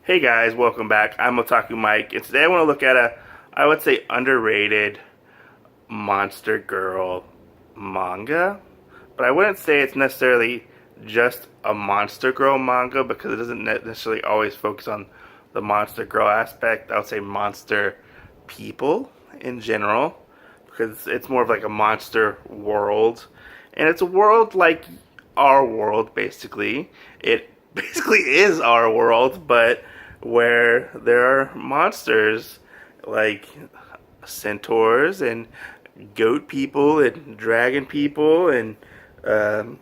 Hey guys, welcome back. I'm Otaku Mike, and today I want to look at I would say, underrated Monster Girl manga. But I wouldn't say it's necessarily just a Monster Girl manga because it doesn't necessarily always focus on the Monster Girl aspect. I would say monster people in general because it's more of like a monster world. And it's a world like our world, basically. It basically is our world, but where there are monsters like centaurs and goat people and dragon people and um,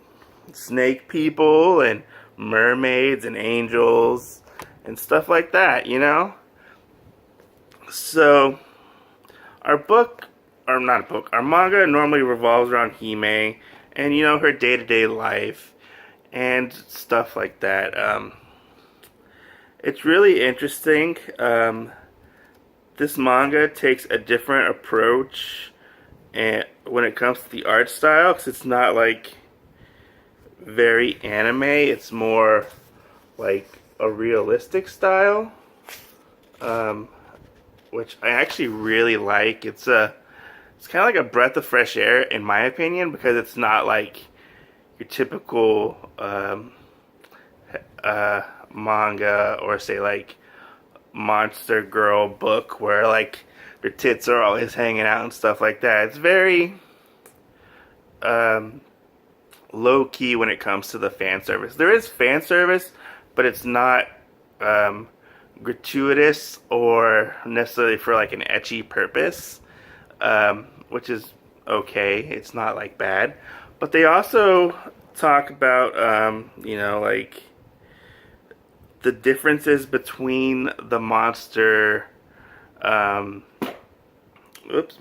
snake people and mermaids and angels and stuff like that, you know? So, our book, or not a book, our manga normally revolves around Hime and, her day to day life and stuff like that. It's really interesting. This manga takes a different approach and when it comes to the art style, because it's not like very anime. It's more like a realistic style, um, which I actually really like. It's kind of like a breath of fresh air, in my opinion, because it's not like your typical manga or say like monster girl book where like their tits are always hanging out and stuff like that. It's very um, low key when it comes to the fan service. There is fan service, but it's not um, gratuitous or necessarily for like an ecchi purpose, which is okay. It's not like bad, but they also talk about like the differences between the monster. Oops,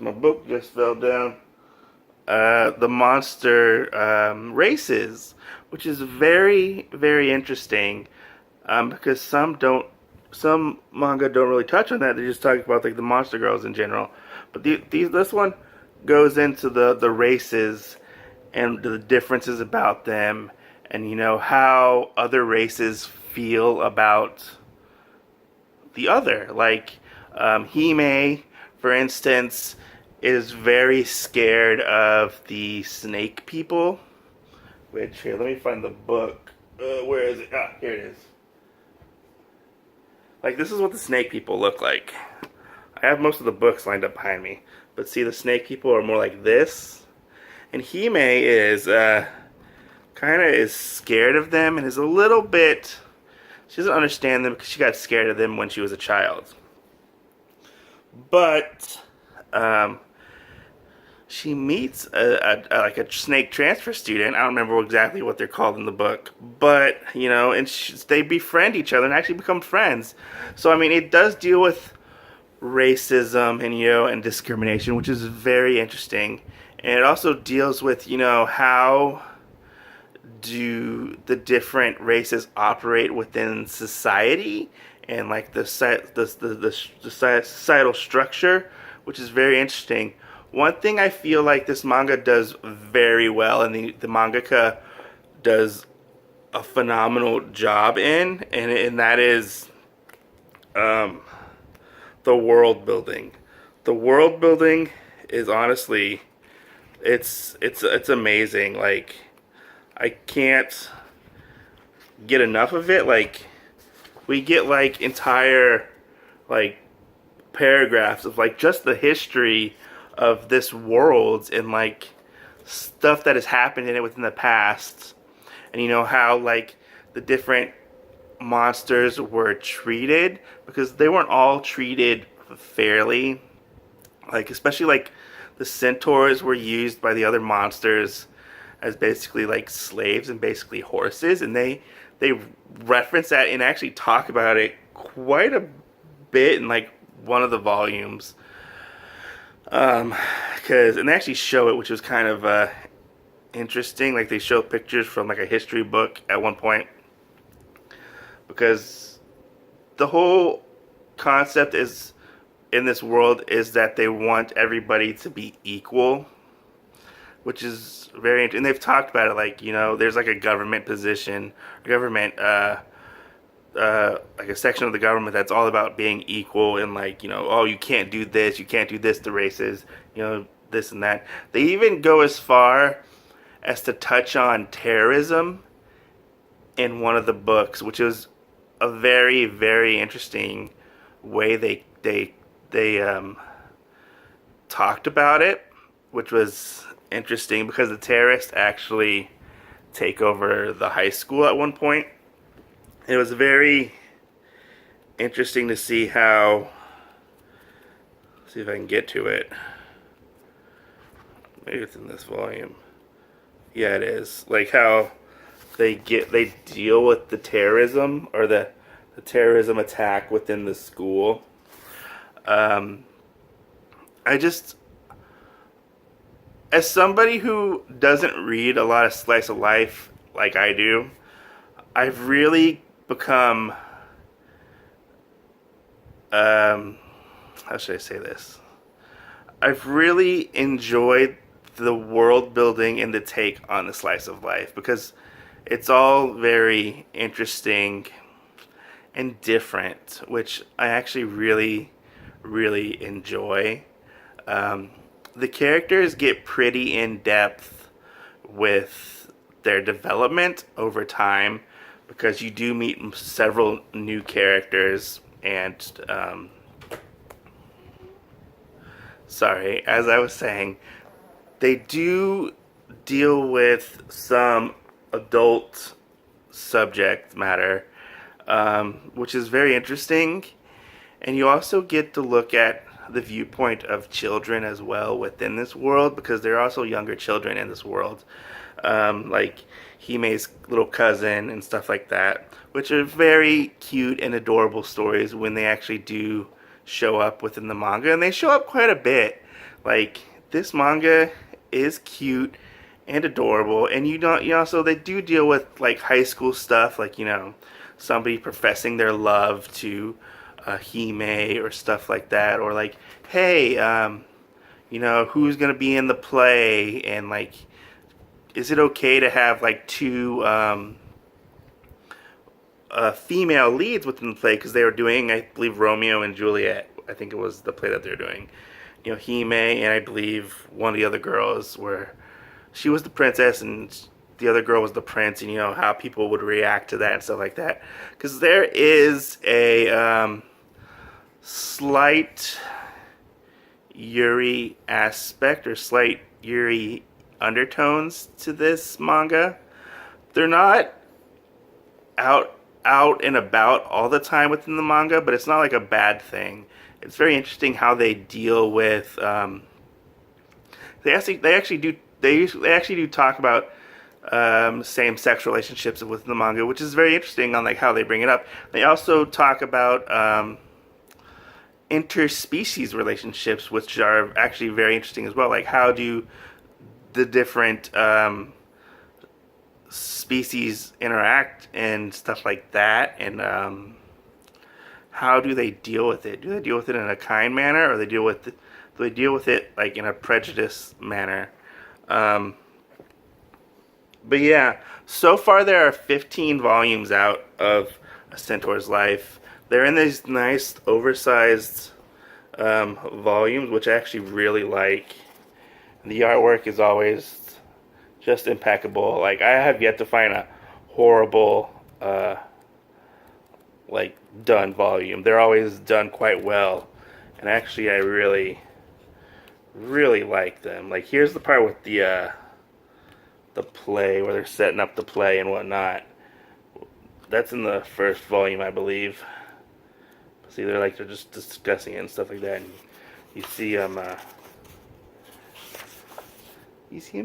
my book just fell down. The monster races, which is very, very interesting, because some manga don't really touch on that. They just talk about like the monster girls in general. But this one goes into the races and the differences about them, and how other races feel about the other. Like Hime, for instance, is very scared of the snake people. Which, here, let me find the book. Where is it? Ah, here it is. Like, this is what the snake people look like. I have most of the books lined up behind me. But see, the snake people are more like this. And Hime is, kind of is scared of them and is a little bit... She doesn't understand them because she got scared of them when she was a child. But, she meets like a snake transfer student. I don't remember exactly what they're called in the book, but and they befriend each other and actually become friends. So I mean, it does deal with racism and and discrimination, which is very interesting, and it also deals with how do the different races operate within society and like the societal structure, which is very interesting. One thing I feel like this manga does very well, and the mangaka does a phenomenal job in, and that is the world building. The world building is honestly, it's amazing. Like, I can't get enough of it. Like, we get like entire like paragraphs of like just the history of this world and like stuff that has happened in it within the past, and how like the different monsters were treated, because they weren't all treated fairly. Like, especially like the centaurs were used by the other monsters as basically like slaves and basically horses, and they reference that and actually talk about it quite a bit in like one of the volumes. Because and they actually show it, which was kind of interesting. Like, they show pictures from like a history book at one point, because the whole concept is in this world is that they want everybody to be equal, which is very interesting. And they've talked about it like there's like a government position, government like a section of the government that's all about being equal and like, oh, you can't do this, you can't do this to races, this and that. They even go as far as to touch on terrorism in one of the books, which is a very, very interesting way they talked about it, which was interesting because the terrorists actually take over the high school at one point. It was very interesting to see how. See if I can get to it. Maybe it's in this volume. Yeah, it is. Like how they deal with the terrorism or the terrorism attack within the school. I just, as somebody who doesn't read a lot of slice of life like I do, I've really become, how should I say this? I've really enjoyed the world building and the take on the slice of life because it's all very interesting and different, which I actually really, really enjoy. The characters get pretty in depth with their development over time because you do meet several new characters and sorry, as I was saying, they do deal with some adult subject matter, which is very interesting. And you also get to look at the viewpoint of children as well within this world because there are also younger children in this world, like Hime's little cousin and stuff like that, which are very cute and adorable stories when they actually do show up within the manga, and they show up quite a bit. Like this manga is cute and adorable, and also they do deal with like high school stuff, like somebody professing their love to Hime or stuff like that, or like, hey, who's gonna be in the play, and like, is it okay to have like two female leads within the play because they were doing, I believe, Romeo and Juliet. I think it was the play that they're doing. Hime and I believe one of the other girls were, she was the princess and the other girl was the prince, and how people would react to that and stuff like that. Because there is a slight Yuri aspect or slight Yuri undertones to this manga. They're not out and about all the time within the manga, but it's not like a bad thing. It's very interesting how they deal with. They actually do talk about same-sex relationships within the manga, which is very interesting on like how they bring it up. They also talk about interspecies relationships, which are actually very interesting as well. Like how do the different species interact and stuff like that, and how do they deal with it? Do they deal with it in a kind manner, or do they deal with it like in a prejudiced manner? But yeah, so far there are 15 volumes out of A Centaur's Life. They're in these nice oversized volumes, which I actually really like. The artwork is always just impeccable. Like, I have yet to find a horrible like done volume. They're always done quite well, and actually I really like them. Like, here's the part with the play where they're setting up the play and whatnot. That's in the first volume, I believe. See, they're just discussing it and stuff like that, and you see them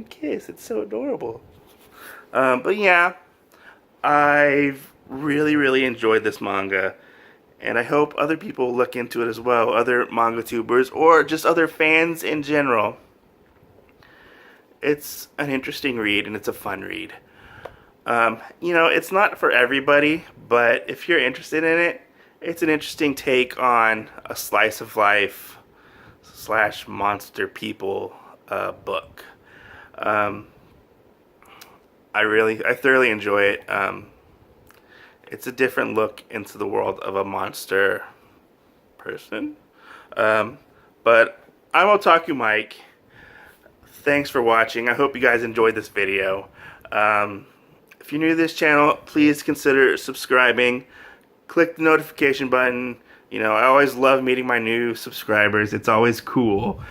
kiss. It's so adorable. But yeah, I've really enjoyed this manga, and I hope other people look into it as well, other manga tubers or just other fans in general. It's an interesting read and it's a fun read. It's not for everybody, but if you're interested in it, it's an interesting take on a slice of life / monster people book. I thoroughly enjoy it. It's a different look into the world of a monster person. Um, but I'm Otaku Mike. Thanks for watching. I hope you guys enjoyed this video. If you're new to this channel, please consider subscribing. Click the notification button. You know, I always love meeting my new subscribers. It's always cool.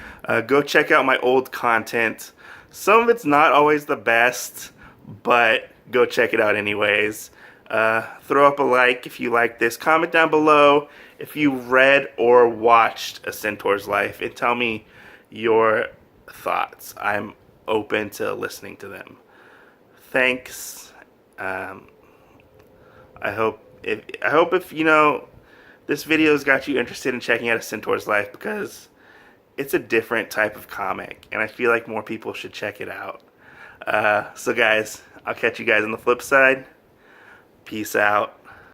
Go check out my old content. Some of it's not always the best, but go check it out anyways. Throw up a like if you like this. Comment down below if you read or watched A Centaur's Life and tell me your thoughts. I'm open to listening to them. Thanks. I hope if you know this video has got you interested in checking out A Centaur's Life, because it's a different type of comic and I feel like more people should check it out. So guys, I'll catch you guys on the flip side. Peace out.